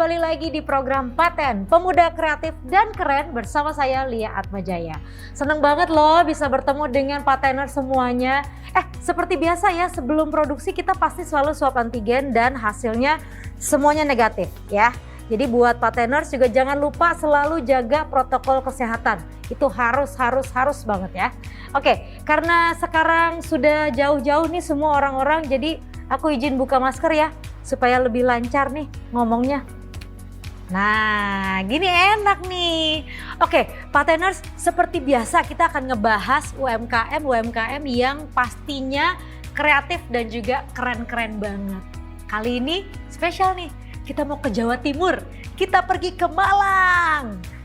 kembali lagi di program Paten, Pemuda Kreatif dan Keren bersama saya Lia Atmajaya. Seneng banget loh bisa bertemu dengan patener semuanya. Seperti biasa ya, sebelum produksi kita pasti selalu swab antigen dan hasilnya semuanya negatif ya. Jadi buat pateners juga jangan lupa selalu jaga protokol kesehatan. Itu harus banget ya. Oke, karena sekarang sudah jauh-jauh nih semua orang-orang, jadi aku izin buka masker ya supaya lebih lancar nih ngomongnya. Nah, gini enak nih. Oke, pateners, seperti biasa kita akan ngebahas UMKM yang pastinya kreatif dan juga keren-keren banget. Kali ini spesial nih. Kita mau ke Jawa Timur, kita pergi ke Malang.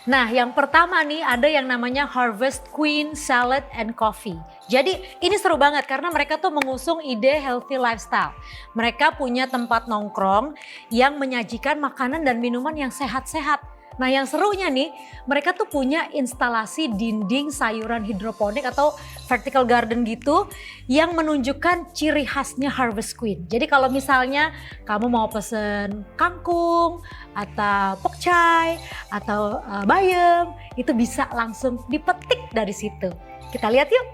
Nah, yang pertama nih ada yang namanya Harvest Queen Salad and Coffee. Jadi ini seru banget karena mereka tuh mengusung ide healthy lifestyle. Mereka punya tempat nongkrong yang menyajikan makanan dan minuman yang sehat-sehat. Nah, yang serunya nih, mereka tuh punya instalasi dinding sayuran hidroponik atau vertical garden gitu yang menunjukkan ciri khasnya Harvest Queen. Jadi kalau misalnya kamu mau pesen kangkung atau pokcai atau bayam, itu bisa langsung dipetik dari situ. Kita lihat yuk.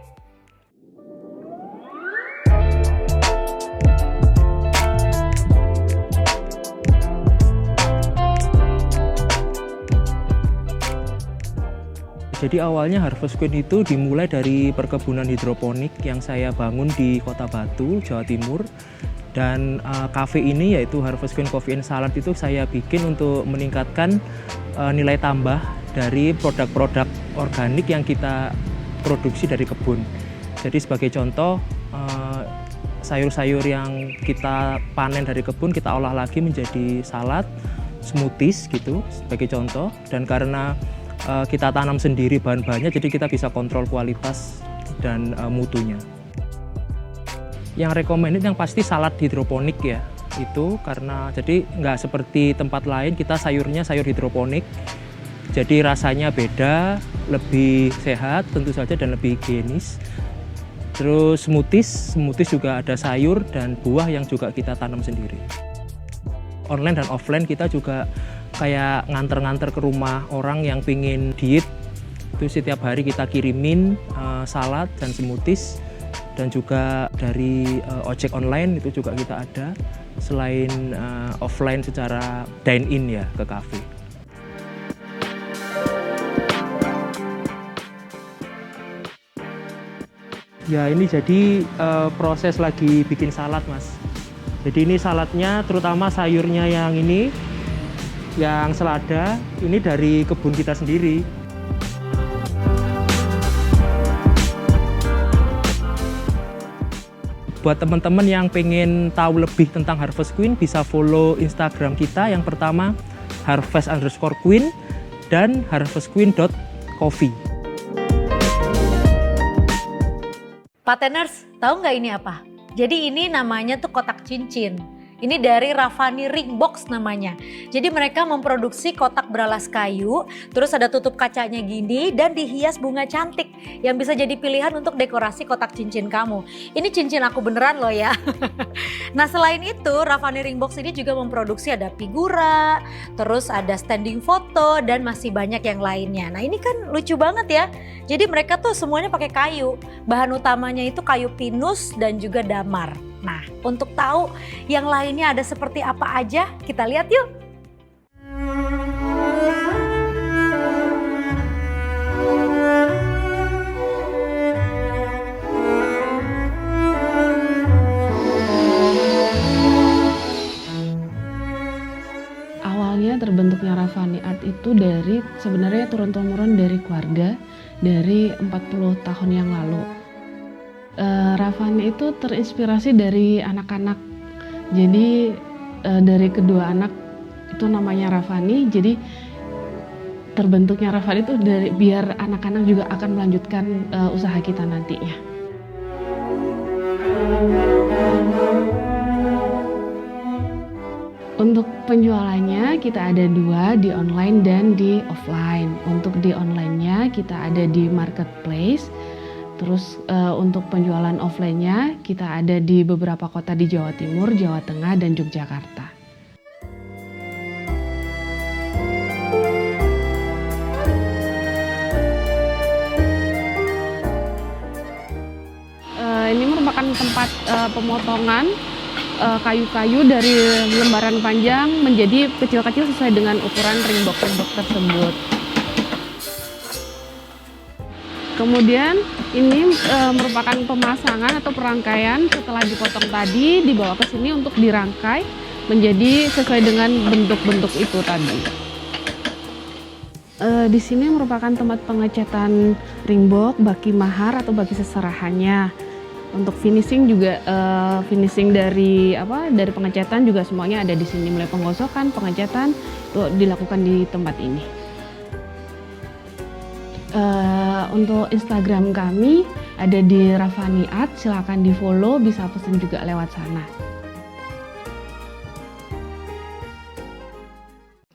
Jadi awalnya Harvest Queen itu dimulai dari perkebunan hidroponik yang saya bangun di Kota Batu, Jawa Timur. Dan cafe ini yaitu Harvest Queen Coffee and Salad itu saya bikin untuk meningkatkan nilai tambah dari produk-produk organik yang kita produksi dari kebun. Jadi sebagai contoh, sayur-sayur yang kita panen dari kebun kita olah lagi menjadi salad, smoothies gitu sebagai contoh. Dan karena kita tanam sendiri bahan-bahannya, jadi kita bisa kontrol kualitas dan mutunya. Yang recommended yang pasti salad hidroponik ya, itu karena jadi nggak seperti tempat lain, kita sayurnya sayur hidroponik, jadi rasanya beda, lebih sehat tentu saja dan lebih higienis. Terus smoothies juga ada sayur dan buah yang juga kita tanam sendiri. Online dan offline kita juga kayak nganter-nganter ke rumah orang yang pingin diet, itu setiap hari kita kirimin salad dan smoothies. Dan juga dari ojek online itu juga kita ada, selain offline secara dine in ya ke cafe. Ya ini jadi proses lagi bikin salad mas. Jadi ini saladnya terutama sayurnya yang ini, yang selada, ini dari kebun kita sendiri. Buat teman-teman yang pengen tahu lebih tentang Harvest Queen, bisa follow Instagram kita. Yang pertama harvest_queen dan harvestqueen.coffee. Pateners, tahu nggak ini apa? Jadi ini namanya tuh kotak cincin. Ini dari Raffani Ring Box namanya. Jadi mereka memproduksi kotak beralas kayu, terus ada tutup kacanya gini dan dihias bunga cantik yang bisa jadi pilihan untuk dekorasi kotak cincin kamu. Ini cincin aku beneran loh ya. Nah selain itu Raffani Ring Box ini juga memproduksi ada figura, terus ada standing foto dan masih banyak yang lainnya. Nah ini kan lucu banget ya. Jadi mereka tuh semuanya pakai kayu. Bahan utamanya itu kayu pinus dan juga damar. Nah, untuk tahu yang lainnya ada seperti apa aja, kita lihat yuk. Awalnya terbentuknya Raffani Art itu dari sebenarnya turun-temurun dari keluarga. dari 40 tahun yang lalu. Rafani itu terinspirasi dari anak-anak. Jadi dari kedua anak itu namanya Rafani. Jadi terbentuknya Rafani itu biar anak-anak juga akan melanjutkan usaha kita nantinya. Untuk penjualannya kita ada 2, di online dan di offline. Untuk di online-nya kita ada di marketplace. Terus untuk penjualan offline-nya kita ada di beberapa kota di Jawa Timur, Jawa Tengah, dan Yogyakarta. Ini merupakan tempat pemotongan kayu-kayu dari lembaran panjang menjadi kecil-kecil sesuai dengan ukuran ringbox tersebut. Kemudian ini merupakan pemasangan atau perangkaian setelah dipotong tadi dibawa ke sini untuk dirangkai menjadi sesuai dengan bentuk-bentuk itu tadi. Di sini merupakan tempat pengecatan ringbox, baki mahar atau baki seserahannya. Untuk finishing juga finishing dari pengecatan juga semuanya ada di sini, mulai penggosokan, pengecatan itu dilakukan di tempat ini. Untuk Instagram kami ada di Rafani Art, silakan di follow, bisa pesan juga lewat sana.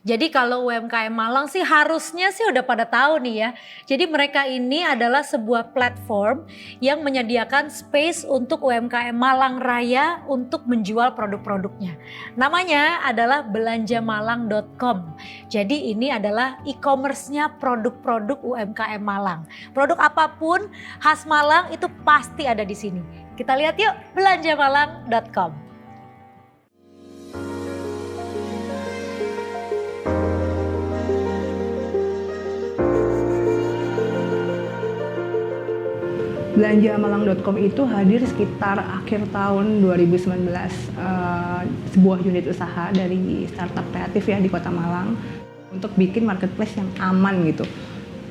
Jadi kalau UMKM Malang sih harusnya sih udah pada tahu nih ya. Jadi mereka ini adalah sebuah platform yang menyediakan space untuk UMKM Malang Raya untuk menjual produk-produknya. Namanya adalah belanjamalang.com. Jadi ini adalah e-commerce-nya produk-produk UMKM Malang. Produk apapun khas Malang itu pasti ada di sini. Kita lihat yuk belanjamalang.com. Belanjamalang.com itu hadir sekitar akhir tahun 2019, sebuah unit usaha dari startup kreatif ya di Kota Malang untuk bikin marketplace yang aman gitu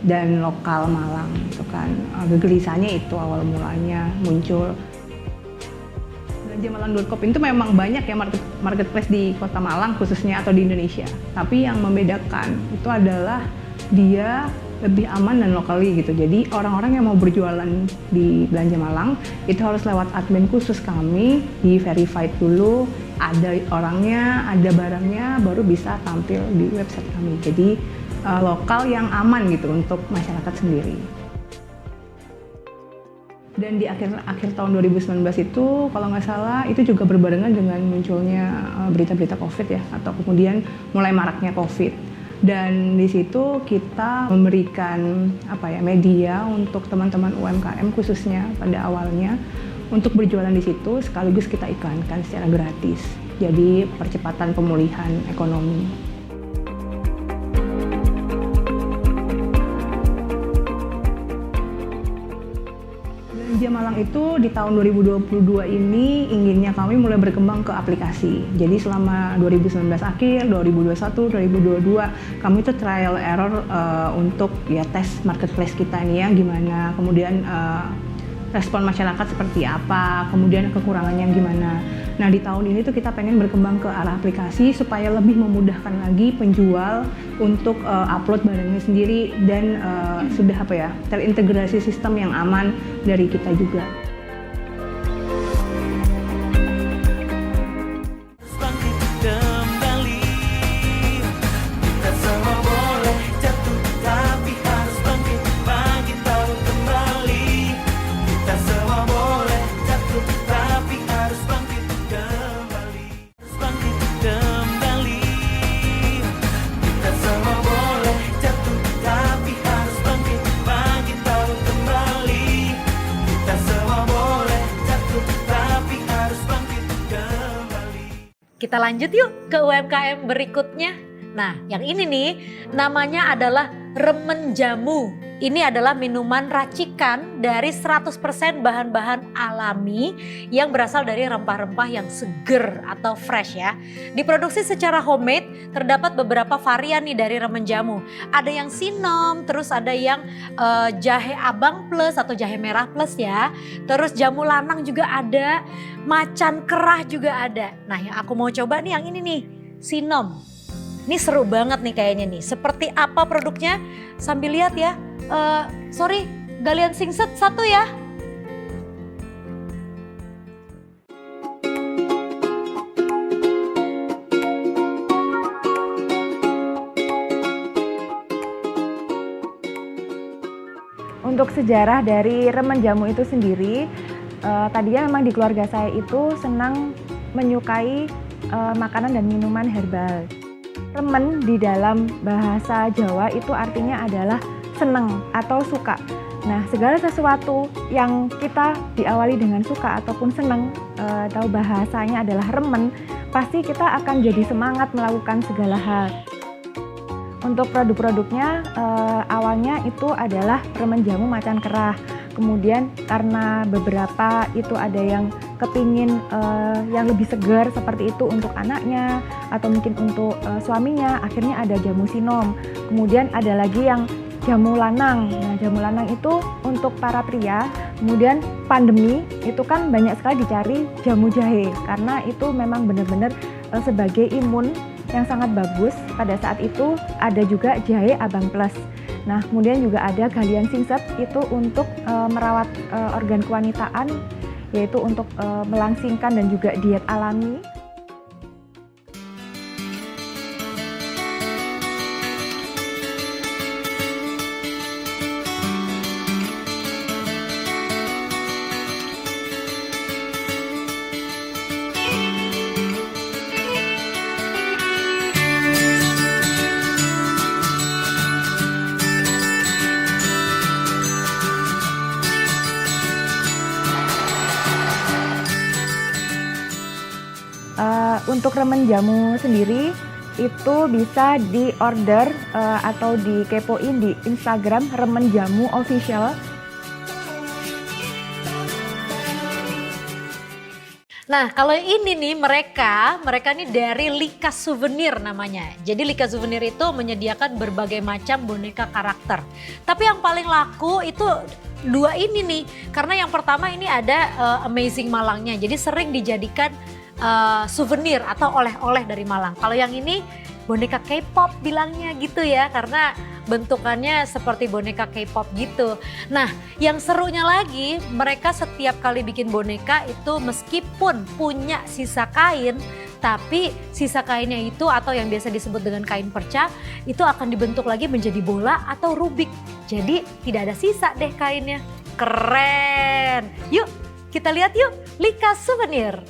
dan lokal Malang gitu kan. Kegelisahannya itu awal mulanya muncul. Belanjamalang.com itu memang banyak ya marketplace di Kota Malang khususnya atau di Indonesia. Tapi yang membedakan itu adalah dia lebih aman dan lokali gitu. Jadi orang-orang yang mau berjualan di Belanja Malang itu harus lewat admin khusus kami, di verified dulu, ada orangnya, ada barangnya, baru bisa tampil di website kami. Jadi lokal yang aman gitu untuk masyarakat sendiri. Dan di akhir tahun 2019 itu kalau nggak salah itu juga berbarengan dengan munculnya berita-berita COVID ya, atau kemudian mulai maraknya COVID. Dan di situ kita memberikan media untuk teman-teman UMKM khususnya pada awalnya untuk berjualan di situ, sekaligus kita iklankan secara gratis. Jadi percepatan pemulihan ekonomi. Belanja Malang itu di tahun 2022 ini inginnya kami mulai berkembang ke aplikasi. Jadi selama 2019 akhir, 2021, 2022 kami itu trial error untuk ya tes marketplace kita ini ya gimana, kemudian respon masyarakat seperti apa, kemudian kekurangannya gimana. Nah di tahun ini tuh kita pengen berkembang ke arah aplikasi supaya lebih memudahkan lagi penjual untuk upload barangnya sendiri dan sudah terintegrasi sistem yang aman dari kita juga. Kita lanjut yuk ke UMKM berikutnya. Nah, yang ini nih namanya adalah Remen Jamu. Ini adalah minuman racikan dari 100% bahan-bahan alami yang berasal dari rempah-rempah yang seger atau fresh ya. Diproduksi secara homemade, terdapat beberapa varian nih dari remen jamu. Ada yang sinom, terus ada yang jahe abang plus atau jahe merah plus ya. Terus jamu lanang juga ada, macan kerah juga ada. Nah yang aku mau coba nih yang ini nih, sinom. Ini seru banget nih kayaknya nih. Seperti apa produknya? Sambil lihat ya. Sorry, galian singset satu ya. Untuk sejarah dari remen jamu itu sendiri, tadinya memang di keluarga saya itu senang menyukai makanan dan minuman herbal. Remen di dalam bahasa Jawa itu artinya adalah seneng atau suka. Nah, segala sesuatu yang kita diawali dengan suka ataupun seneng, atau bahasanya adalah remen, pasti kita akan jadi semangat melakukan segala hal. Untuk produk-produknya awalnya itu adalah remen jamu macan kerah. Kemudian karena beberapa itu ada yang kepingin yang lebih segar seperti itu untuk anaknya atau mungkin untuk suaminya, akhirnya ada jamu sinom. Kemudian ada lagi yang jamu lanang. Nah, jamu lanang itu untuk para pria. Kemudian pandemi itu kan banyak sekali dicari jamu jahe karena itu memang benar-benar sebagai imun yang sangat bagus. Pada saat itu ada juga jahe abang plus. Nah, kemudian juga ada galian singset itu untuk merawat organ kewanitaan, yaitu untuk melangsingkan dan juga diet alami. Untuk remen jamu sendiri itu bisa di-order atau dikepoin di Instagram remen jamu official. Nah kalau ini nih mereka nih dari Lika Souvenir namanya. Jadi Lika Souvenir itu menyediakan berbagai macam boneka karakter. Tapi yang paling laku itu dua ini nih. Karena yang pertama ini ada Amazing Malangnya. Jadi sering dijadikan souvenir atau oleh-oleh dari Malang. Kalau yang ini boneka K-pop bilangnya gitu ya, karena bentukannya seperti boneka K-pop gitu. Nah yang serunya lagi, mereka setiap kali bikin boneka itu meskipun punya sisa kain, tapi sisa kainnya itu atau yang biasa disebut dengan kain perca itu akan dibentuk lagi menjadi bola atau rubik. Jadi tidak ada sisa deh kainnya. Keren. Yuk kita lihat yuk Lika Souvenir.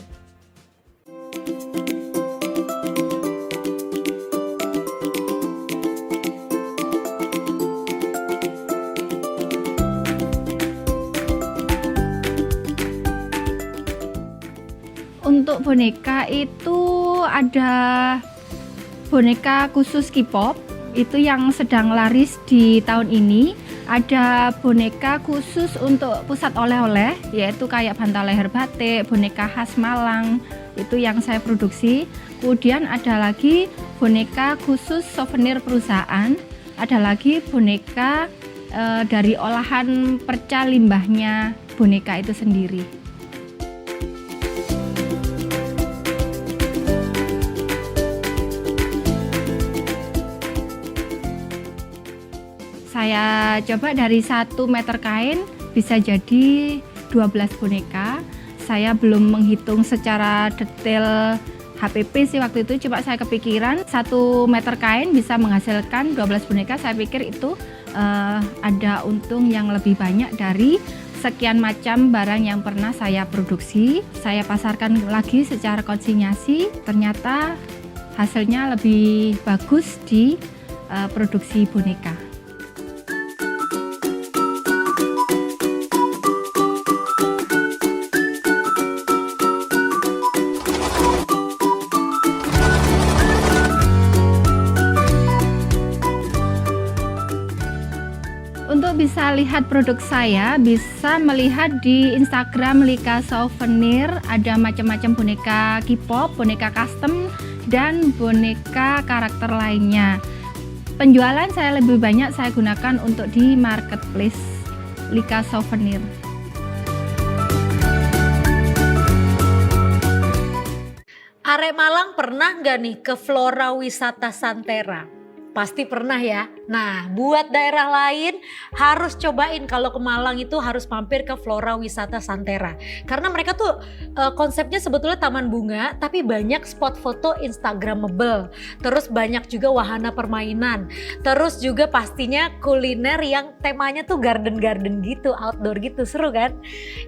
Untuk boneka itu ada boneka khusus K-pop, itu yang sedang laris di tahun ini. Ada boneka khusus untuk pusat oleh-oleh, yaitu kayak bantal leher batik, boneka khas Malang, itu yang saya produksi. Kemudian ada lagi boneka khusus souvenir perusahaan, ada lagi boneka dari olahan perca limbahnya boneka itu sendiri. Saya coba dari 1 meter kain bisa jadi 12 boneka. Saya belum menghitung secara detail HPP sih waktu itu, cuma saya kepikiran 1 meter kain bisa menghasilkan 12 boneka. Saya pikir itu ada untung yang lebih banyak dari sekian macam barang yang pernah saya produksi. Saya pasarkan lagi secara konsinyasi, ternyata hasilnya lebih bagus di produksi boneka. bisa lihat produk saya, bisa melihat di Instagram Lika Souvenir. Ada macam-macam boneka K-pop, boneka custom, dan boneka karakter lainnya. Penjualan saya lebih banyak saya gunakan untuk di marketplace Lika Souvenir. Arek Malang pernah nggak nih ke Flora Wisata Santera? Pasti pernah ya. Nah, buat daerah lain harus cobain kalau ke Malang itu harus mampir ke Flora Wisata Santera. Karena mereka tuh konsepnya sebetulnya taman bunga tapi banyak spot foto instagramable. Terus banyak juga wahana permainan. Terus juga pastinya kuliner yang temanya tuh garden-garden gitu, outdoor gitu, seru kan?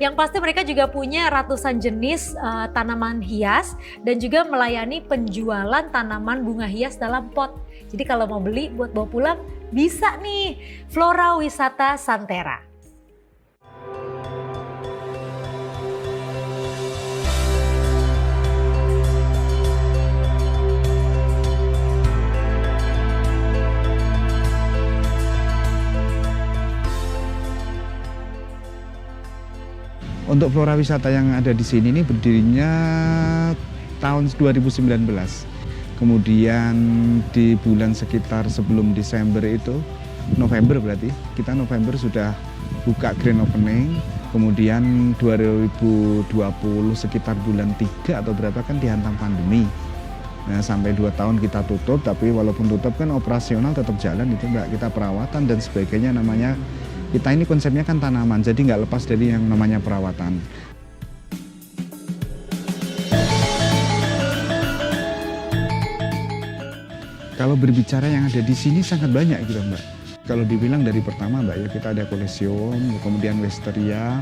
Yang pasti mereka juga punya ratusan jenis tanaman hias dan juga melayani penjualan tanaman bunga hias dalam pot. Jadi kalau mau beli buat bawa pulang bisa nih, Flora Wisata Santera. Untuk Flora Wisata yang ada di sini ini berdirinya tahun 2019. Kemudian di bulan sekitar sebelum Desember itu, November berarti, kita November sudah buka grand opening. Kemudian 2020 sekitar bulan 3 atau berapa kan dihantam pandemi. Nah, sampai 2 tahun kita tutup, tapi walaupun tutup kan operasional tetap jalan itu Mbak. Kita perawatan dan sebagainya, namanya kita ini konsepnya kan tanaman, jadi nggak lepas dari yang namanya perawatan. Kalau berbicara yang ada di sini sangat banyak gitu Mbak. Kalau dibilang dari pertama Mbak ya, kita ada Colosseum, kemudian Westeria,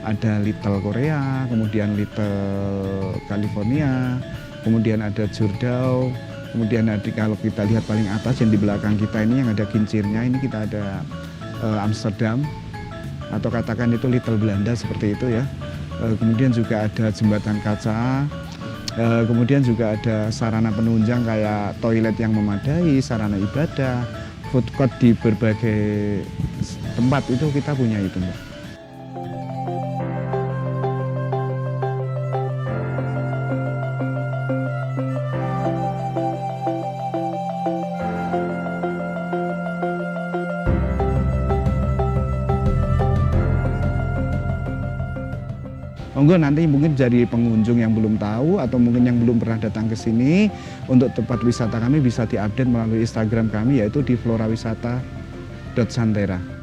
ada Little Korea, kemudian Little California, kemudian ada Jordao, kemudian ada, kalau kita lihat paling atas yang di belakang kita ini yang ada kincirnya, ini kita ada Amsterdam, atau katakan itu Little Belanda seperti itu ya. Kemudian juga ada jembatan kaca. Kemudian juga ada sarana penunjang kayak toilet yang memadai, sarana ibadah, food court di berbagai tempat itu kita punya itu Mbak. Monggo nanti mungkin dari pengunjung yang belum tahu atau mungkin yang belum pernah datang ke sini, untuk tempat wisata kami bisa diupdate melalui Instagram kami yaitu di florawisata.santera.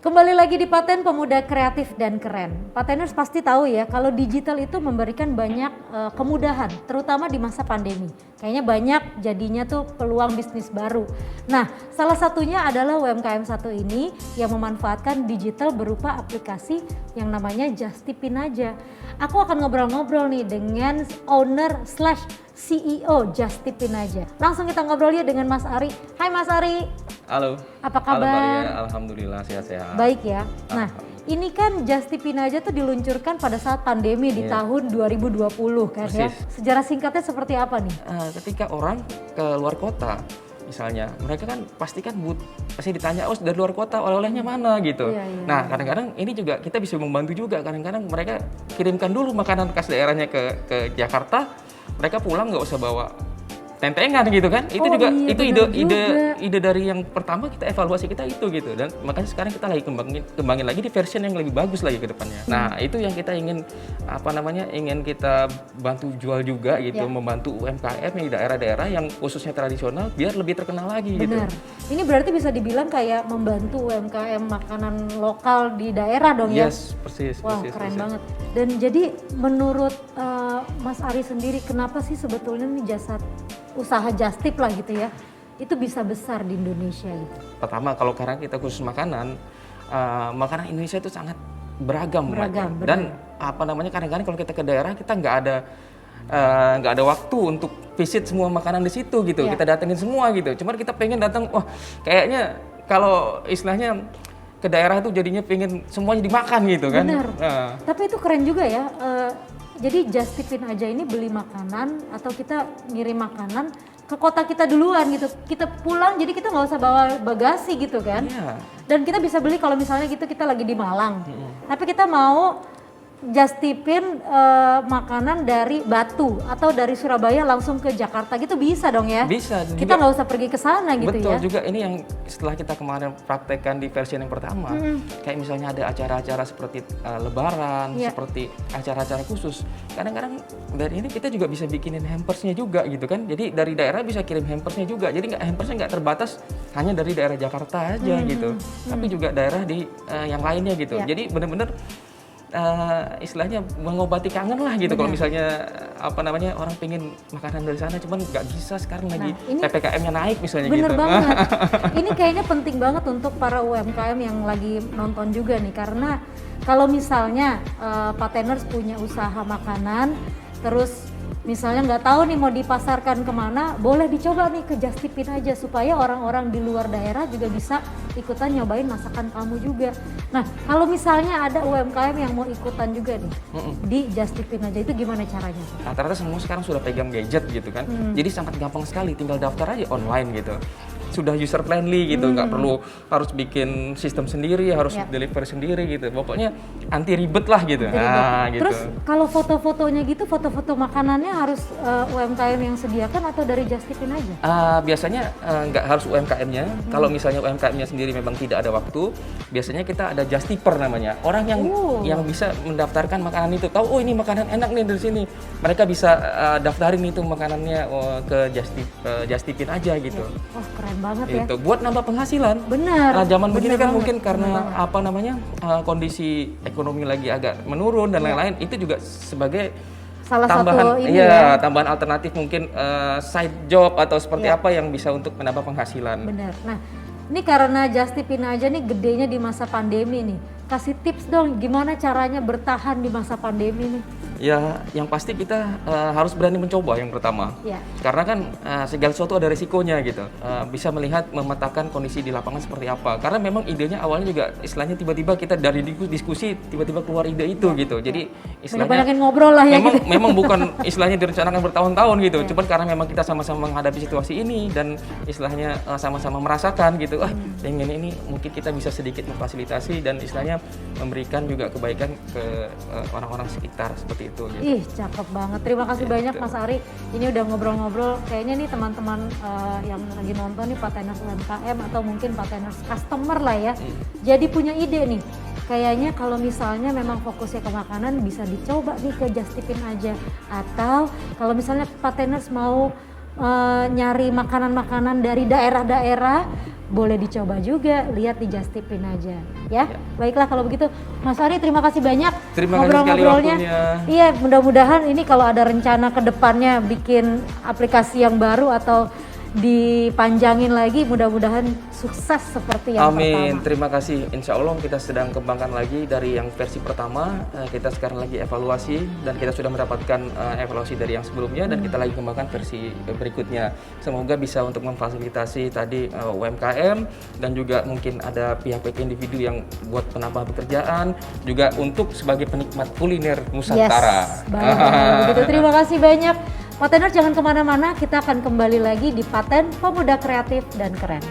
Kembali lagi di Paten Pemuda Kreatif dan Keren. Pateners pasti tahu ya kalau digital itu memberikan banyak kemudahan, terutama di masa pandemi. Kayaknya banyak jadinya tuh peluang bisnis baru. Nah, salah satunya adalah UMKM satu ini yang memanfaatkan digital berupa aplikasi yang namanya Justipinaja. Aku akan ngobrol-ngobrol nih dengan owner/CEO Justipinaja. Langsung kita ngobrol ya dengan Mas Ari. Hai Mas Ari. Halo. Apa kabar? Halo Maria, alhamdulillah sehat-sehat. Baik ya. Nah, ini kan Justipinaja tuh diluncurkan pada saat pandemi di tahun 2020 kan. Persis. Ya. Sejarah singkatnya seperti apa nih? Ketika orang ke luar kota, misalnya, mereka kan pasti ditanya, oh dari luar kota oleh-olehnya mana gitu. Iya, iya. Nah, kadang-kadang ini juga kita bisa membantu juga. Kadang-kadang mereka kirimkan dulu makanan khas daerahnya ke Jakarta, mereka pulang nggak usah bawa tentengan gitu kan. Itu juga iya, itu benar ide dari yang pertama kita evaluasi kita itu gitu, dan makanya sekarang kita lagi kembangin lagi di version yang lebih bagus lagi ke depannya. Nah, itu yang kita ingin ingin kita bantu jual juga gitu, membantu UMKM yang di daerah-daerah yang khususnya tradisional biar lebih terkenal lagi. Benar. Gitu. Ini berarti bisa dibilang kayak membantu UMKM makanan lokal di daerah dong ya? Yes, persis. Wah, persis, keren persis. banget. Dan jadi menurut Mas Ari sendiri, kenapa sih sebetulnya nih usaha just tip lah gitu ya, itu bisa besar di Indonesia gitu? Pertama, kalau karena kita khusus makanan, makanan Indonesia itu sangat beragam, Beragam, Mbak. Dan apa namanya, kadang-kadang kalau kita ke daerah kita nggak ada waktu untuk visit semua makanan di situ gitu. Iya. Kita datengin semua gitu. Cuman kita pengen datang, wah kayaknya kalau istilahnya ke daerah itu jadinya pengen semuanya dimakan gitu kan. Benar. Nah, Tapi itu keren juga ya. Jadi just tipin aja ini beli makanan atau kita ngirim makanan ke kota kita duluan gitu. Kita pulang jadi kita nggak usah bawa bagasi gitu kan. iya. Dan kita bisa beli kalau misalnya gitu kita lagi di Malang. Tapi kita mau just tipin makanan dari Batu atau dari Surabaya langsung ke Jakarta gitu bisa dong ya? Bisa. Dan Kita juga- nggak usah pergi ke sana gitu Betul ya? juga, ini yang setelah kita kemarin praktekkan di versi yang pertama, kayak misalnya ada acara-acara seperti Lebaran, Iya. seperti acara-acara khusus. Kadang-kadang dari ini kita juga bisa bikinin hampersnya juga gitu kan. Jadi dari daerah bisa kirim hampersnya juga. Jadi hampersnya nggak terbatas hanya dari daerah Jakarta aja gitu, tapi juga daerah di yang lainnya gitu. Iya. Jadi benar-benar istilahnya mengobati kangen lah gitu. Kalau misalnya apa namanya orang pengen makanan dari sana, cuman nggak bisa sekarang lagi ini- PPKM-nya naik misalnya Bener gitu. banget. Ini kayaknya penting banget untuk para UMKM yang lagi nonton juga nih, karena kalau misalnya Pateners punya usaha makanan, terus misalnya nggak tahu nih mau dipasarkan kemana, boleh dicoba nih ke Just Tipin aja supaya orang-orang di luar daerah juga bisa ikutan nyobain masakan kamu juga. Nah, kalau misalnya ada UMKM yang mau ikutan juga nih di Just Tipin aja, itu gimana caranya? Rata-rata semua sekarang sudah pegang gadget gitu kan, jadi sangat gampang sekali, tinggal daftar aja online gitu. Sudah user friendly gitu, nggak perlu harus bikin sistem sendiri, harus Yap. deliver sendiri gitu. Pokoknya anti ribet lah gitu. Jadi ribet. Gitu. Terus kalau foto-fotonya gitu, foto-foto makanannya harus UMKM yang sediakan atau dari Just Tipin aja? Biasanya nggak harus UMKM-nya. Kalau misalnya UMKM-nya sendiri memang tidak ada waktu, biasanya kita ada just tipper namanya. Orang yang bisa mendaftarkan makanan itu, tahu oh ini makanan enak nih dari sini. Mereka bisa daftarin itu makanannya ke Just Tipin aja gitu. Wah, keren banget ya. Itu buat nambah penghasilan. Benar. Nah, zaman begini benar kan banget, mungkin benar karena banget. apa namanya kondisi ekonomi lagi agak menurun dan lain-lain, itu juga sebagai Salah tambahan, satu ini iya, ya. tambahan alternatif mungkin side job atau seperti Iya. apa yang bisa untuk menambah penghasilan. Benar. Nah, ini karena Just Tipin aja nih gedenya di masa pandemi nih. Kasih tips dong gimana caranya bertahan di masa pandemi nih. Ya, yang pasti kita harus berani mencoba yang pertama. Ya. Karena kan segala sesuatu ada risikonya gitu. Bisa melihat, memetakan kondisi di lapangan seperti apa. Karena memang idenya awalnya juga istilahnya tiba-tiba kita dari diskusi tiba-tiba keluar ide itu gitu. Jadi istilahnya Banyak-banyakin ngobrol lah ya gitu. memang bukan istilahnya direncanakan bertahun-tahun gitu. Cuman karena memang kita sama-sama menghadapi situasi ini dan istilahnya sama-sama merasakan gitu. Pengen ini mungkin kita bisa sedikit memfasilitasi dan istilahnya memberikan juga kebaikan ke orang-orang sekitar seperti itu gitu. Ih, cakep banget. Terima kasih banyak Mas Ari. Ini udah ngobrol-ngobrol. Kayaknya nih teman-teman yang lagi nonton nih Pateners UMKM atau mungkin Pateners customer lah ya. Jadi punya ide nih. Kayaknya kalau misalnya memang fokusnya ke makanan bisa dicoba nih ke Just Tipin aja. Atau kalau misalnya Pateners mau nyari makanan-makanan dari daerah-daerah, boleh dicoba juga, lihat di Just Tipin aja ya. Baiklah kalau begitu Mas Ari, terima kasih banyak Terima kasih sekali ngobrol-ngobrolnya. waktunya. Iya, mudah-mudahan ini kalau ada rencana ke depannya bikin aplikasi yang baru atau dipanjangin lagi, mudah-mudahan sukses seperti yang Amin, pertama. terima kasih. Insya Allah kita sedang kembangkan lagi dari yang versi pertama. Kita sekarang lagi evaluasi dan kita sudah mendapatkan evaluasi dari yang sebelumnya dan kita lagi kembangkan versi berikutnya. Semoga bisa untuk memfasilitasi tadi UMKM dan juga mungkin ada pihak-pihak individu yang buat penambah pekerjaan, juga untuk sebagai penikmat kuliner Nusantara. Yes, baik. Begitu, terima kasih banyak. Pateners jangan kemana-mana, kita akan kembali lagi di Paten Pemuda Kreatif dan Keren.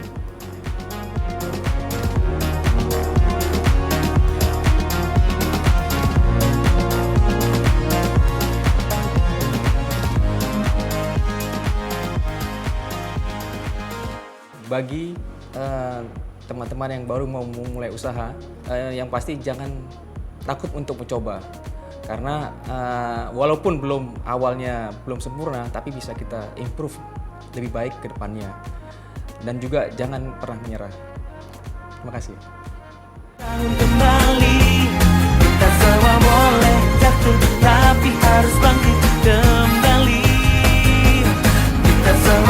Bagi teman-teman yang baru mau memulai usaha, yang pasti jangan takut untuk mencoba. Karena walaupun awalnya belum sempurna, tapi bisa kita improve lebih baik ke depannya. Dan juga jangan pernah menyerah. Terima kasih. Kembali, kita semua boleh jatuh, tapi harus bangkit kembali. Kita semua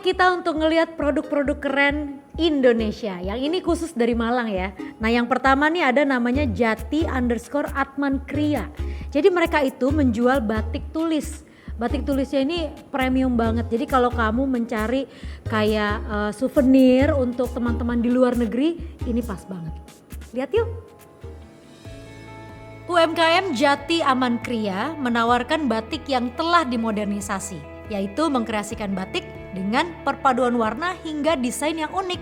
Saatnya kita untuk ngelihat produk-produk keren Indonesia. Yang ini khusus dari Malang ya. Nah yang pertama nih ada namanya Jati_Atman Kria. Jadi mereka itu menjual batik tulis. Batik tulisnya ini premium banget. Jadi kalau kamu mencari kayak souvenir untuk teman-teman di luar negeri, ini pas banget. Lihat yuk. UMKM Jati Aman Kria menawarkan batik yang telah dimodernisasi, yaitu mengkreasikan batik dengan perpaduan warna hingga desain yang unik,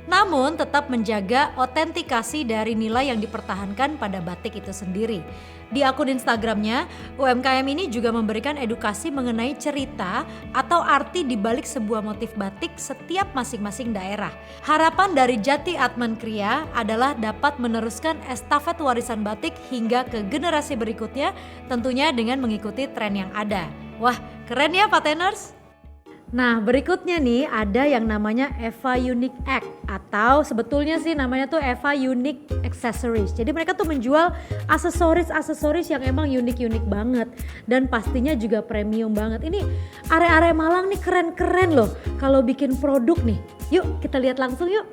namun tetap menjaga otentikasi dari nilai yang dipertahankan pada batik itu sendiri. Di akun Instagramnya, UMKM ini juga memberikan edukasi mengenai cerita atau arti di balik sebuah motif batik setiap masing-masing daerah. Harapan dari Jati Atman Kria adalah dapat meneruskan estafet warisan batik hingga ke generasi berikutnya, tentunya dengan mengikuti tren yang ada. Wah, keren ya Pateners? Nah berikutnya nih ada yang namanya Eva Unique Act, atau sebetulnya sih namanya tuh Eva Unique Accessories. Jadi mereka tuh menjual aksesoris yang emang unik-unik banget dan pastinya juga premium banget. Ini area-area Malang nih keren-keren loh kalau bikin produk nih. Yuk kita lihat langsung yuk.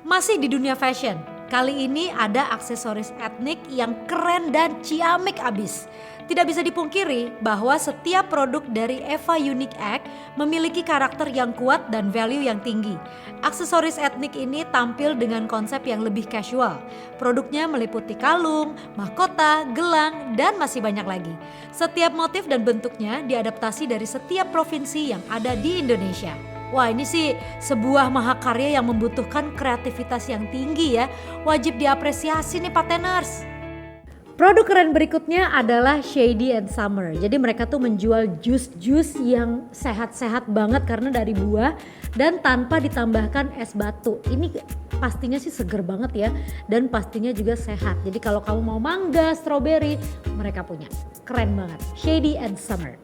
Masih di dunia fashion, kali ini ada aksesoris etnik yang keren dan ciamik abis. Tidak bisa dipungkiri bahwa setiap produk dari Eva Unique Act memiliki karakter yang kuat dan value yang tinggi. Aksesoris etnik ini tampil dengan konsep yang lebih casual. Produknya meliputi kalung, mahkota, gelang, dan masih banyak lagi. Setiap motif dan bentuknya diadaptasi dari setiap provinsi yang ada di Indonesia. Wah ini sih sebuah mahakarya yang membutuhkan kreativitas yang tinggi ya. Wajib diapresiasi nih Pateners. Produk keren berikutnya adalah Shady and Summer. Jadi mereka tuh menjual jus-jus yang sehat-sehat banget karena dari buah dan tanpa ditambahkan es batu. Ini pastinya sih seger banget ya dan pastinya juga sehat. Jadi kalau kamu mau mangga, stroberi, mereka punya. Keren banget. Shady and Summer.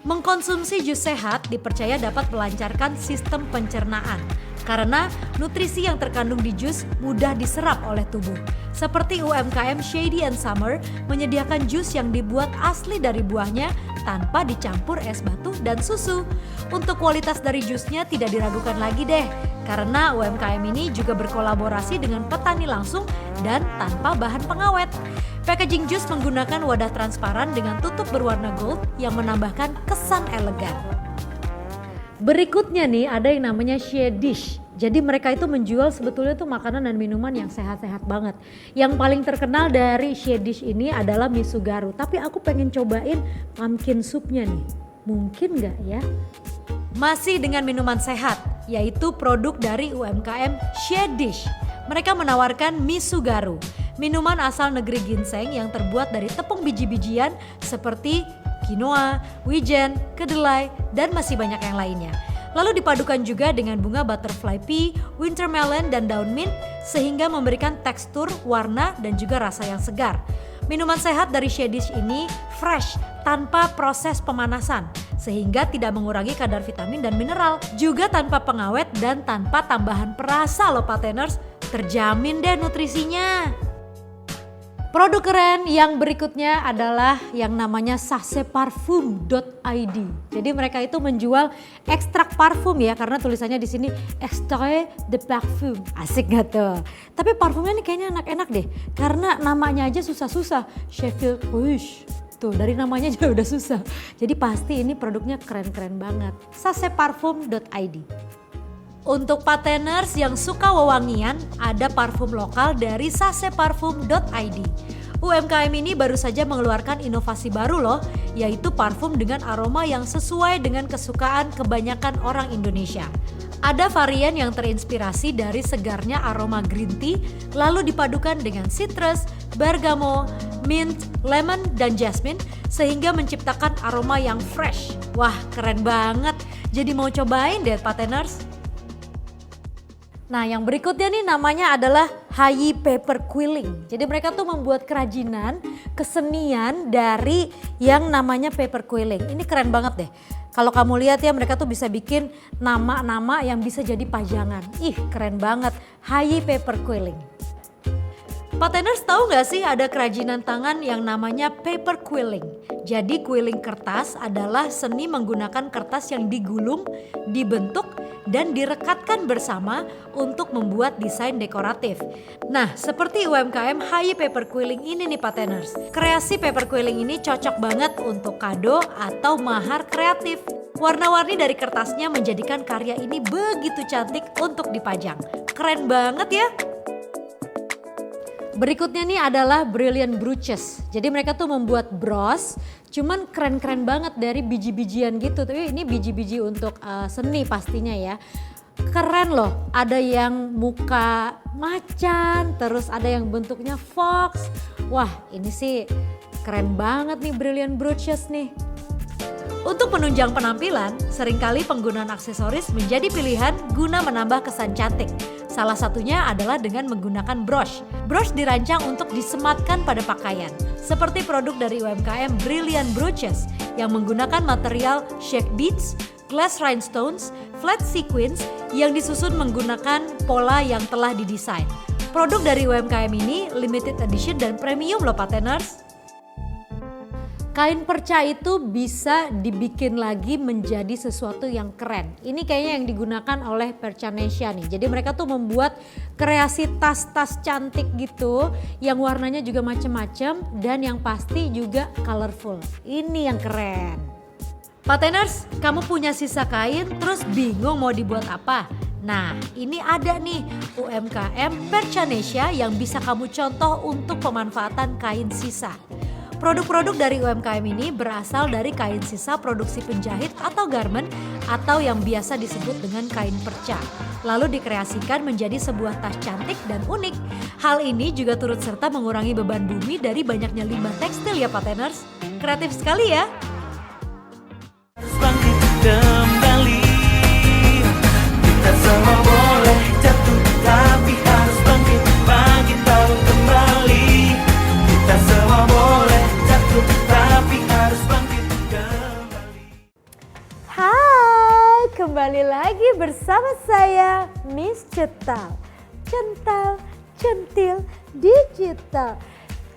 Mengkonsumsi jus sehat dipercaya dapat melancarkan sistem pencernaan karena nutrisi yang terkandung di jus mudah diserap oleh tubuh. Seperti UMKM Shady and Summer menyediakan jus yang dibuat asli dari buahnya tanpa dicampur es batu dan susu. Untuk kualitas dari jusnya tidak diragukan lagi deh, karena UMKM ini juga berkolaborasi dengan petani langsung dan tanpa bahan pengawet. Packaging jus menggunakan wadah transparan dengan tutup berwarna gold yang menambahkan kesan elegan. Berikutnya nih ada yang namanya Shedish. Jadi mereka itu menjual sebetulnya tuh makanan dan minuman yang sehat-sehat banget. Yang paling terkenal dari Shedish ini adalah Misugaru. Tapi aku pengen cobain pumpkin soupnya nih. Mungkin gak ya? Masih dengan minuman sehat, yaitu produk dari UMKM Shedish. Mereka menawarkan Misugaru, minuman asal negeri ginseng yang terbuat dari tepung biji-bijian seperti quinoa, wijen, kedelai, dan masih banyak yang lainnya. Lalu dipadukan juga dengan bunga butterfly pea, winter melon, dan daun mint sehingga memberikan tekstur, warna, dan juga rasa yang segar. Minuman sehat dari Shedish ini fresh tanpa proses pemanasan sehingga tidak mengurangi kadar vitamin dan mineral. Juga tanpa pengawet dan tanpa tambahan perasa loh Pateners, terjamin deh nutrisinya. Produk keren yang berikutnya adalah yang namanya saseparfum.id. Jadi mereka itu menjual ekstrak parfum ya, karena tulisannya di sini extrait de parfum. Asik gak tuh? Tapi parfumnya ini kayaknya enak-enak deh, karena namanya aja susah-susah. Sheffield Rouge. Tuh dari namanya juga udah susah. Jadi pasti ini produknya keren-keren banget. saseparfum.id. Untuk Pateners yang suka wewangian, ada parfum lokal dari saseparfum.id. UMKM ini baru saja mengeluarkan inovasi baru loh, yaitu parfum dengan aroma yang sesuai dengan kesukaan kebanyakan orang Indonesia. Ada varian yang terinspirasi dari segarnya aroma green tea, lalu dipadukan dengan citrus, bergamot, mint, lemon, dan jasmine, sehingga menciptakan aroma yang fresh. Wah keren banget, jadi mau cobain deh Pateners. Nah yang berikutnya nih namanya adalah Hayi Paper Quilling. Jadi mereka tuh membuat kerajinan, kesenian dari yang namanya paper quilling. Ini keren banget deh. Kalau kamu lihat ya mereka tuh bisa bikin nama-nama yang bisa jadi pajangan. Ih keren banget, Hayi Paper Quilling. Pateners tahu nggak sih ada kerajinan tangan yang namanya paper quilling. Jadi quilling kertas adalah seni menggunakan kertas yang digulung, dibentuk, dan direkatkan bersama untuk membuat desain dekoratif. Nah, seperti UMKM HY Paper Quilling ini nih Pateners. Kreasi paper quilling ini cocok banget untuk kado atau mahar kreatif. Warna-warni dari kertasnya menjadikan karya ini begitu cantik untuk dipajang. Keren banget ya. Berikutnya nih adalah Brilliant Brooches. Jadi mereka tuh membuat bros, cuman keren-keren banget dari biji-bijian gitu. Tapi ini biji-biji untuk seni pastinya ya. Keren loh, ada yang muka macan, terus ada yang bentuknya fox. Wah ini sih keren banget nih Brilliant Brooches nih. Untuk menunjang penampilan, seringkali penggunaan aksesoris menjadi pilihan guna menambah kesan cantik. Salah satunya adalah dengan menggunakan broche. Broche dirancang untuk disematkan pada pakaian, seperti produk dari UMKM Brilliant Brooches yang menggunakan material shake beads, glass rhinestones, flat sequins yang disusun menggunakan pola yang telah didesain. Produk dari UMKM ini limited edition dan premium loh Pateners. Kain perca itu bisa dibikin lagi menjadi sesuatu yang keren. Ini kayaknya yang digunakan oleh Percanesia nih. Jadi mereka tuh membuat kreasi tas-tas cantik gitu yang warnanya juga macam-macam dan yang pasti juga colorful. Ini yang keren. Pateners, kamu punya sisa kain terus bingung mau dibuat apa? Nah, ini ada nih UMKM Percanesia yang bisa kamu contoh untuk pemanfaatan kain sisa. Produk-produk dari UMKM ini berasal dari kain sisa produksi penjahit atau garment atau yang biasa disebut dengan kain perca. Lalu dikreasikan menjadi sebuah tas cantik dan unik. Hal ini juga turut serta mengurangi beban bumi dari banyaknya limbah tekstil ya Pateners. Kreatif sekali ya. Harus bangkit kembali. Kita semua boleh jatuh tapi harus bangkit tahu kembali. Kita semua boleh jatuh tapi harus bangkit kembali. Hai, kembali lagi bersama saya Miss Cetal. Cental, centil, digital.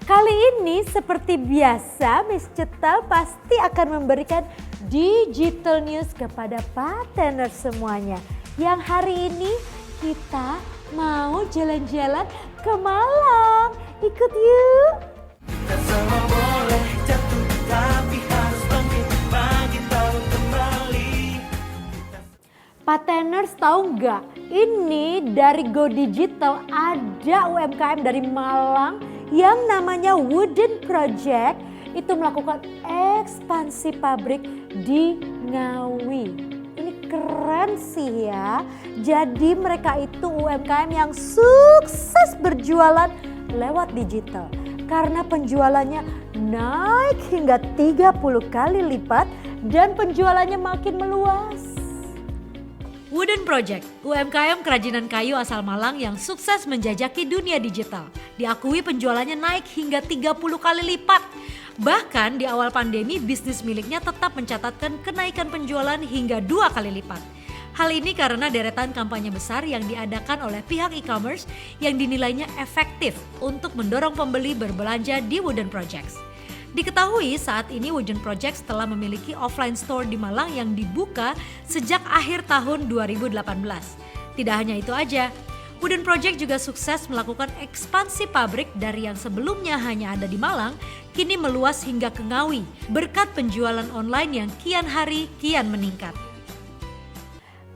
Kali ini seperti biasa Miss Cetal pasti akan memberikan digital news kepada Pateners semuanya. Yang hari ini kita mau jalan-jalan ke Malang. Ikut yuk. Kita semua boleh jatuh tapi harus bangkit tahu kembali. Pateners tahu nggak? Ini dari Go Digital ada UMKM dari Malang yang namanya Wooden Project itu melakukan ekspansi pabrik di Ngawi. Ini keren sih ya. Jadi mereka itu UMKM yang sukses berjualan lewat digital. Karena penjualannya naik hingga 30 kali lipat dan penjualannya makin meluas. Wooden Project, UMKM kerajinan kayu asal Malang yang sukses menjajaki dunia digital. Diakui penjualannya naik hingga 30 kali lipat. Bahkan di awal pandemi bisnis miliknya tetap mencatatkan kenaikan penjualan hingga 2 kali lipat. Hal ini karena deretan kampanye besar yang diadakan oleh pihak e-commerce yang dinilainya efektif untuk mendorong pembeli berbelanja di Wooden Projects. Diketahui saat ini Wooden Projects telah memiliki offline store di Malang yang dibuka sejak akhir tahun 2018. Tidak hanya itu aja, Wooden Project juga sukses melakukan ekspansi pabrik dari yang sebelumnya hanya ada di Malang, kini meluas hingga ke Ngawi berkat penjualan online yang kian hari kian meningkat.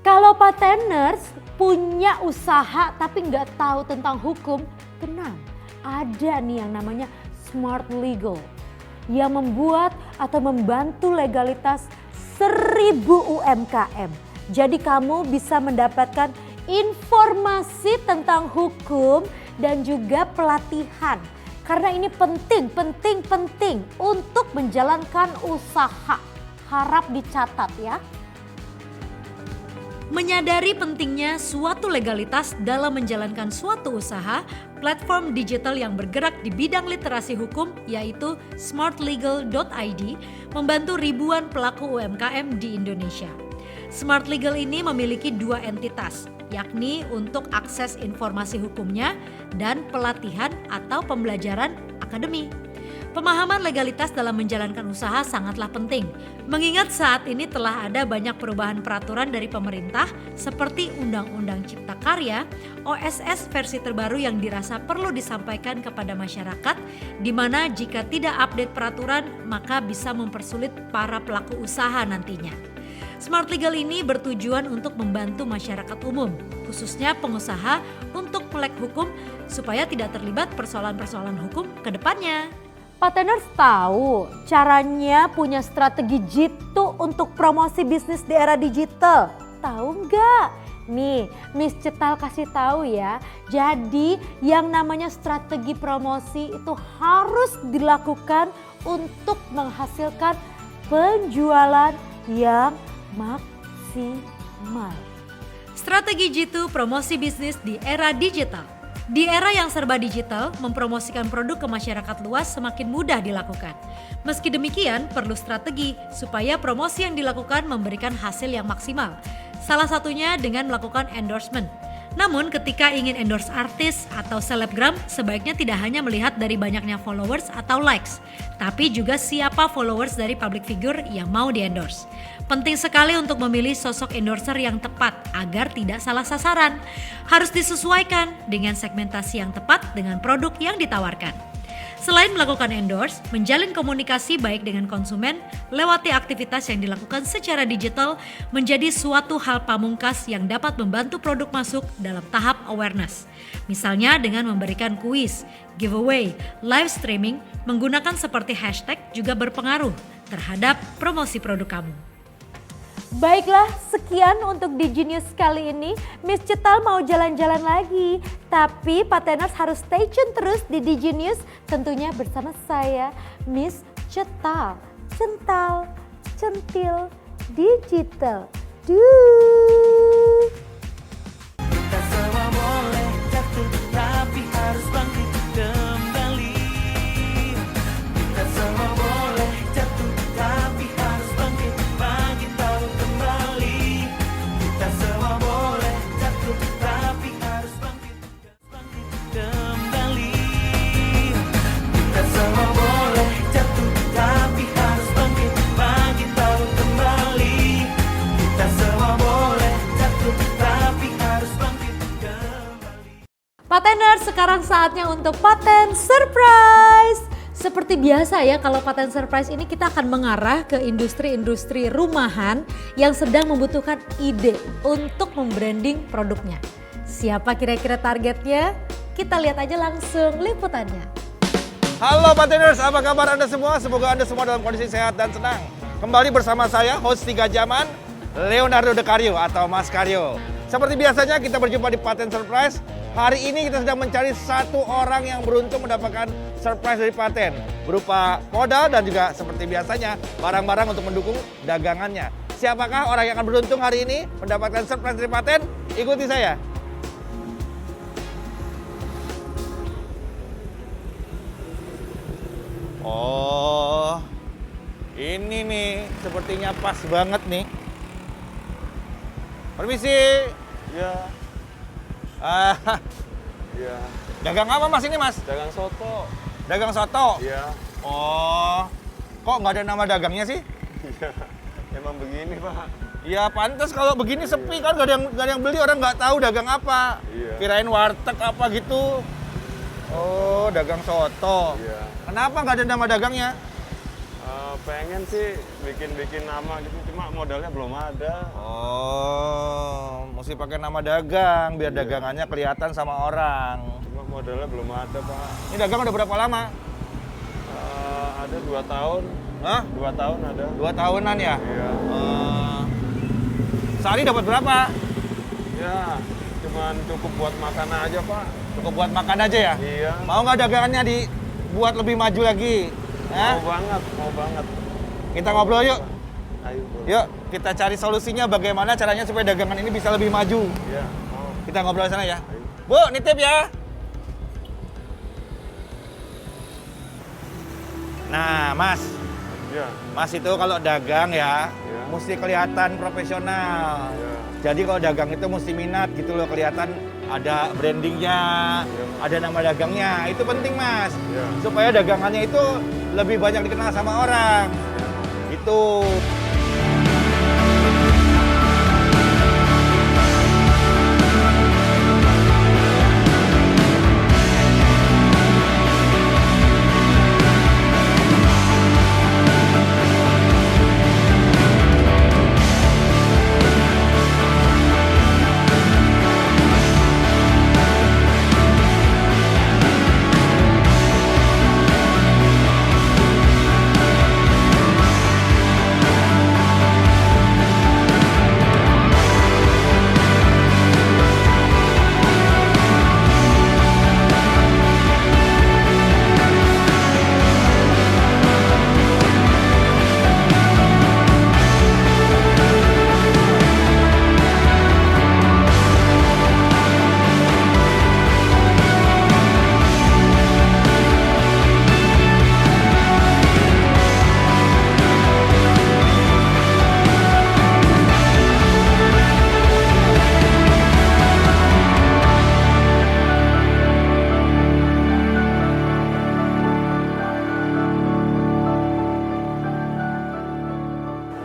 Kalau Pateners punya usaha tapi nggak tahu tentang hukum, tenang, ada nih yang namanya Smart Legal yang membuat atau membantu legalitas 1000 UMKM. Jadi kamu bisa mendapatkan informasi tentang hukum dan juga pelatihan. Karena ini penting untuk menjalankan usaha. Harap dicatat ya. Menyadari pentingnya suatu legalitas dalam menjalankan suatu usaha, platform digital yang bergerak di bidang literasi hukum yaitu smartlegal.id membantu ribuan pelaku UMKM di Indonesia. Smart Legal ini memiliki 2 entitas, yakni untuk akses informasi hukumnya dan pelatihan atau pembelajaran akademi. Pemahaman legalitas dalam menjalankan usaha sangatlah penting, mengingat saat ini telah ada banyak perubahan peraturan dari pemerintah seperti Undang-Undang Cipta Karya, OSS versi terbaru yang dirasa perlu disampaikan kepada masyarakat, di mana jika tidak update peraturan maka bisa mempersulit para pelaku usaha nantinya. Smart Legal ini bertujuan untuk membantu masyarakat umum, khususnya pengusaha untuk melek hukum supaya tidak terlibat persoalan-persoalan hukum ke depannya. Pateners tahu caranya punya strategi jitu untuk promosi bisnis di era digital. Tahu nggak? Nih, Miss Cetal kasih tahu ya. Jadi yang namanya strategi promosi itu harus dilakukan untuk menghasilkan penjualan yang maksimal. Strategi jitu promosi bisnis di era digital. Di era yang serba digital, mempromosikan produk ke masyarakat luas semakin mudah dilakukan. Meski demikian, perlu strategi supaya promosi yang dilakukan memberikan hasil yang maksimal. Salah satunya dengan melakukan endorsement. Namun ketika ingin endorse artis atau selebgram, sebaiknya tidak hanya melihat dari banyaknya followers atau likes, tapi juga siapa followers dari public figure yang mau di-endorse. Penting sekali untuk memilih sosok endorser yang tepat agar tidak salah sasaran. Harus disesuaikan dengan segmentasi yang tepat dengan produk yang ditawarkan. Selain melakukan endorse, menjalin komunikasi baik dengan konsumen, lewati aktivitas yang dilakukan secara digital menjadi suatu hal pamungkas yang dapat membantu produk masuk dalam tahap awareness. Misalnya dengan memberikan kuis, giveaway, live streaming, menggunakan seperti hashtag juga berpengaruh terhadap promosi produk kamu. Baiklah, sekian untuk DigiNews kali ini. Miss Cetal mau jalan-jalan lagi. Tapi Pateners harus stay tune terus di DigiNews. Tentunya bersama saya, Miss Cetal. Cental, centil, digital. Kita semua boleh jatuh, tapi harus bangkit kembali. Kita semua boleh jatuh, tapi harus bangkit, bangkit tahu kembali. Kita semua boleh jatuh, tapi harus bangkit, bangkit kembali. Kita semua boleh jatuh, tapi harus bangkit, bangkit tahu kembali. Kita semua boleh jatuh, tapi harus bangkit kembali. Pateners, sekarang saatnya untuk Paten Surprise. Seperti biasa ya, kalau Paten Surprise ini kita akan mengarah ke industri-industri rumahan yang sedang membutuhkan ide untuk membranding produknya. Siapa kira-kira targetnya? Kita lihat aja langsung liputannya. Halo Pateners, apa kabar Anda semua? Semoga Anda semua dalam kondisi sehat dan senang. Kembali bersama saya, host 3 Jaman, Leonardo DeCario atau Mas Karyo. Seperti biasanya kita berjumpa di Paten Surprise. Hari ini kita sedang mencari satu orang yang beruntung mendapatkan surprise dari Paten. Berupa modal dan juga seperti biasanya barang-barang untuk mendukung dagangannya. Siapakah orang yang akan beruntung hari ini mendapatkan surprise dari Paten? Ikuti saya. Oh, ini nih sepertinya pas banget nih. Permisi. Iya. Iya. Dagang apa Mas ini Mas? Dagang soto. Dagang soto? Iya. Oh, kok nggak ada nama dagangnya sih? Iya. Emang begini Pak. Ya pantas kalau begini sepi kan, nggak ada yang beli, orang nggak tahu dagang apa. Iya. Kirain warteg apa gitu. Oh, dagang soto. Iya. Kenapa nggak ada nama dagangnya? Pengen sih bikin nama gitu, cuma modalnya belum ada. Oh, mesti pakai nama dagang biar Iya. dagangannya kelihatan sama orang. Cuma modalnya belum ada Pak. Ini dagang udah berapa lama? Ada 2 tahun. Hah? 2 tahun ada. 2 tahunan ya? Iya. Sehari dapat berapa? Ya, cuman cukup buat makan aja Pak. Cukup buat makan aja ya? Iya. Mau nggak dagangannya dibuat lebih maju lagi? Hah? Mau banget. Kita ngobrol yuk. Ayo. Bro. Yuk, kita cari solusinya bagaimana caranya supaya dagangan ini bisa lebih maju. Iya, mau. Kita ngobrol di sana ya. Ayo. Bu, nitip ya. Nah, Mas. Iya. Mas itu kalau dagang ya, Iya. mesti kelihatan profesional. Iya. Jadi kalau dagang itu mesti minat gitu loh, kelihatan ada brandingnya, ada nama dagangnya. Itu penting Mas, supaya dagangannya itu lebih banyak dikenal sama orang. Itu.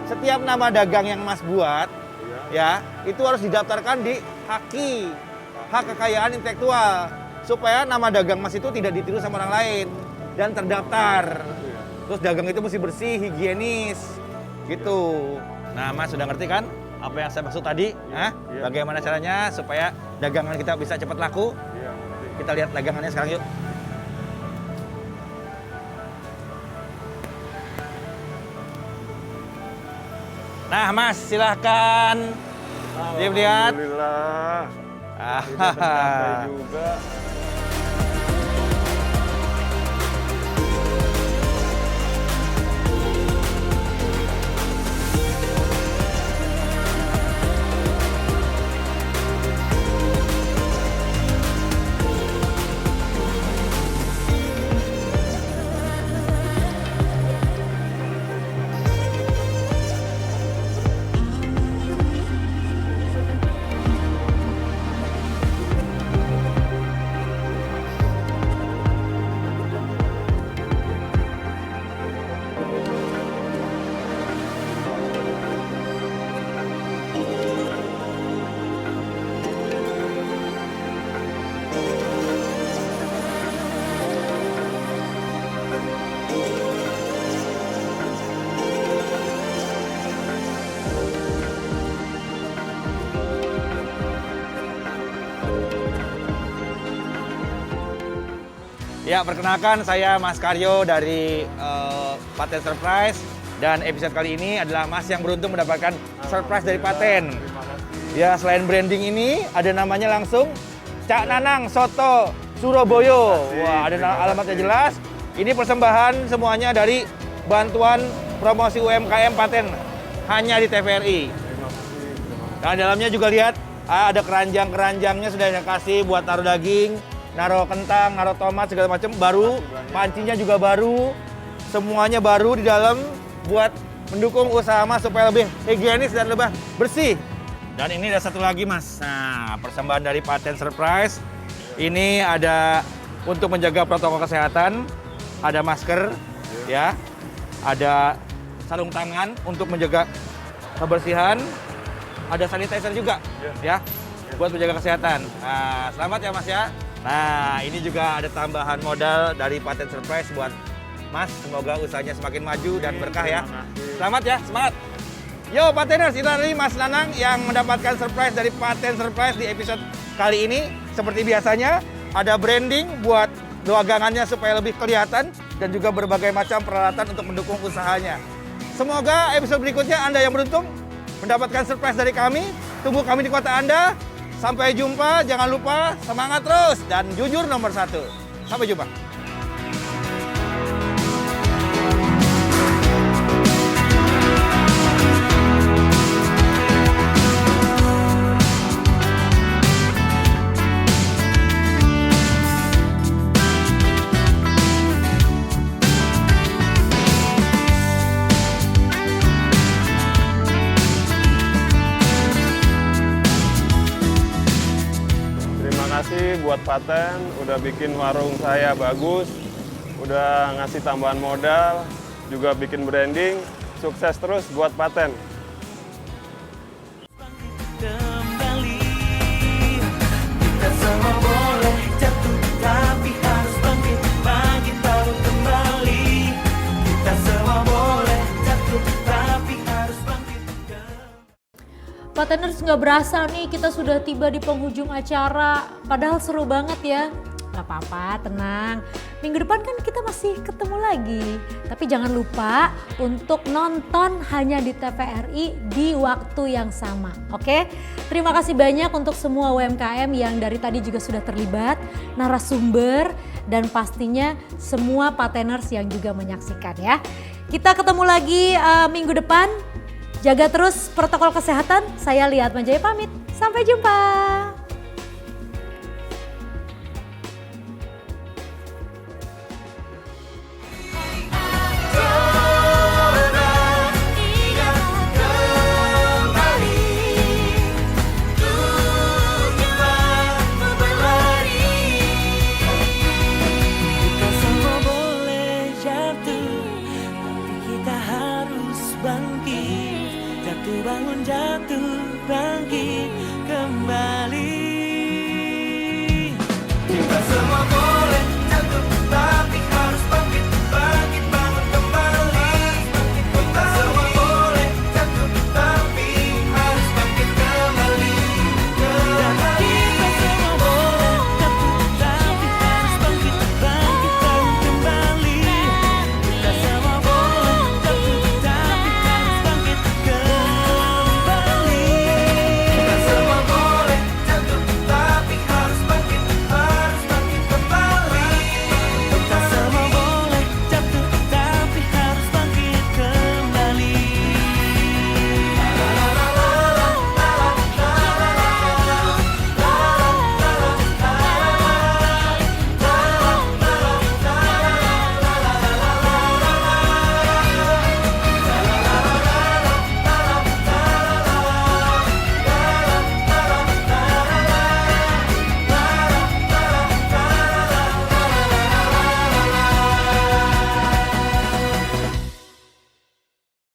Setiap nama dagang yang Mas buat, ya, itu harus didaftarkan di HAKI, hak kekayaan intelektual, supaya nama dagang Mas itu tidak ditiru sama orang lain dan terdaftar. Terus dagang itu mesti bersih, higienis, gitu. Nah, Mas sudah ngerti kan apa yang saya maksud tadi? Hah? Bagaimana caranya supaya dagangan kita bisa cepat laku? Kita lihat dagangannya sekarang yuk. Nah, Mas, silahkan lihat. Alhamdulillah. Sudah tercapai juga. Ya, perkenalkan saya Mas Karyo dari Paten Surprise, dan episode kali ini adalah Mas yang beruntung mendapatkan surprise dari Paten. Ya, selain branding ini ada namanya langsung Cak Nanang Soto Surabaya. Wah, ada alamatnya jelas. Ini persembahan semuanya dari bantuan promosi UMKM Paten hanya di TVRI. Nah, dalamnya juga lihat ada keranjang-keranjangnya sudah saya kasih buat taruh daging, naruh kentang, naruh tomat, segala macam baru. Pancinya juga baru. Semuanya baru di dalam buat mendukung usaha Mas supaya lebih higienis dan lebih bersih. Dan ini ada satu lagi Mas. Nah, persembahan dari Paten Surprise. Ini ada untuk menjaga protokol kesehatan, ada masker, ya, ada sarung tangan untuk menjaga kebersihan, ada sanitizer juga, ya, buat menjaga kesehatan. Nah, selamat ya Mas ya. Nah, ini juga ada tambahan modal dari Paten Surprise buat Mas. Semoga usahanya semakin maju dan berkah ya. Selamat ya, semangat. Yo Pateners, itu tadi Mas Nanang yang mendapatkan surprise dari Paten Surprise di episode kali ini. Seperti biasanya, ada branding buat dagangannya supaya lebih kelihatan dan juga berbagai macam peralatan untuk mendukung usahanya. Semoga episode berikutnya Anda yang beruntung mendapatkan surprise dari kami. Tunggu kami di kota Anda. Sampai jumpa, jangan lupa semangat terus dan jujur nomor 1. Sampai jumpa. buat paten, udah bikin warung saya bagus, udah ngasih tambahan modal, juga bikin branding, sukses terus buat paten. Kembali, kita semua boleh jatuh, tapi harus bangkit, bangkit baru kembali. Kita semua boleh jatuh, tapi harus bangkit. Pateners, nggak berasa nih kita sudah tiba di penghujung acara. Padahal seru banget ya. Gak apa-apa, tenang. Minggu depan kan kita masih ketemu lagi. Tapi jangan lupa untuk nonton hanya di TVRI di waktu yang sama. Oke? Terima kasih banyak untuk semua UMKM yang dari tadi juga sudah terlibat, narasumber, dan pastinya semua pateners yang juga menyaksikan ya. Kita ketemu lagi minggu depan. Jaga terus protokol kesehatan. Saya Lia Atmajaya pamit. Sampai jumpa. Kita semua boleh jatuh, tapi kita harus bangkit. Jatuh bangun, jatuh bangkit kembali.